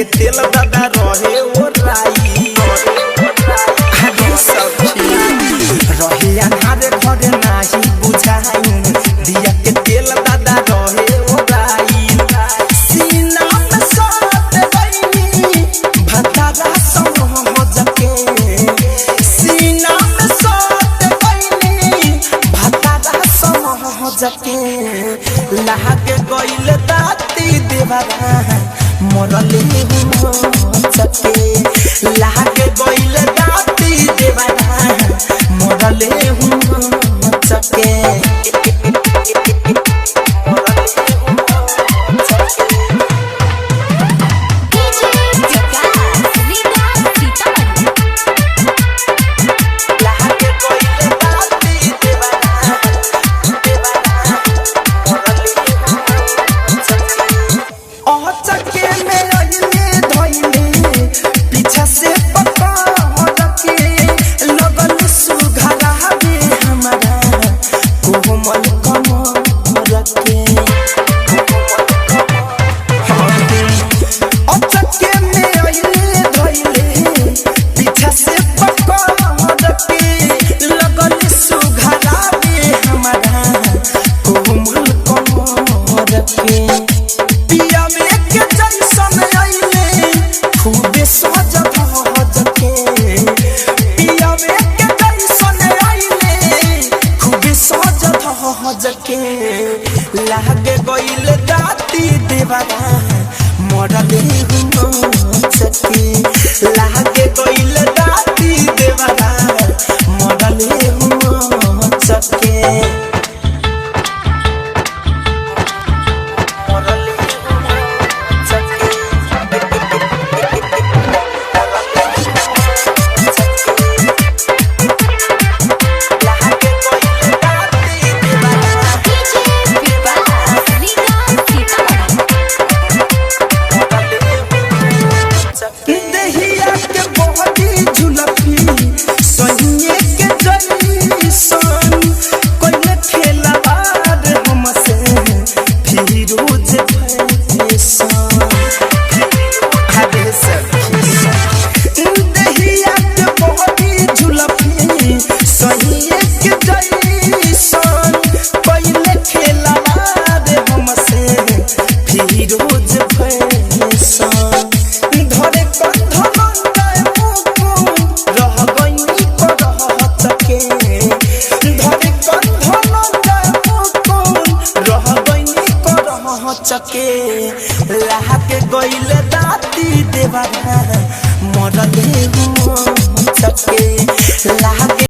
के तेल दादा रहे ओ राई आगे सखी रहे अन्हारे घरे नाही बुझाई दिया के तेल दादा रहे ओ राई सीना में साथ गईनी भतारा समझ के सीना में साथ गईनी भतारा समझ के लागे गइल दाती देवरा मरले चके लागे गइल दाती देवरा मरले चके लागे गइल दाती देवरा मरले चके लागे गइल दाती देवरा मरले चके चके लागे गइल दाती देवरा मरले चके लागे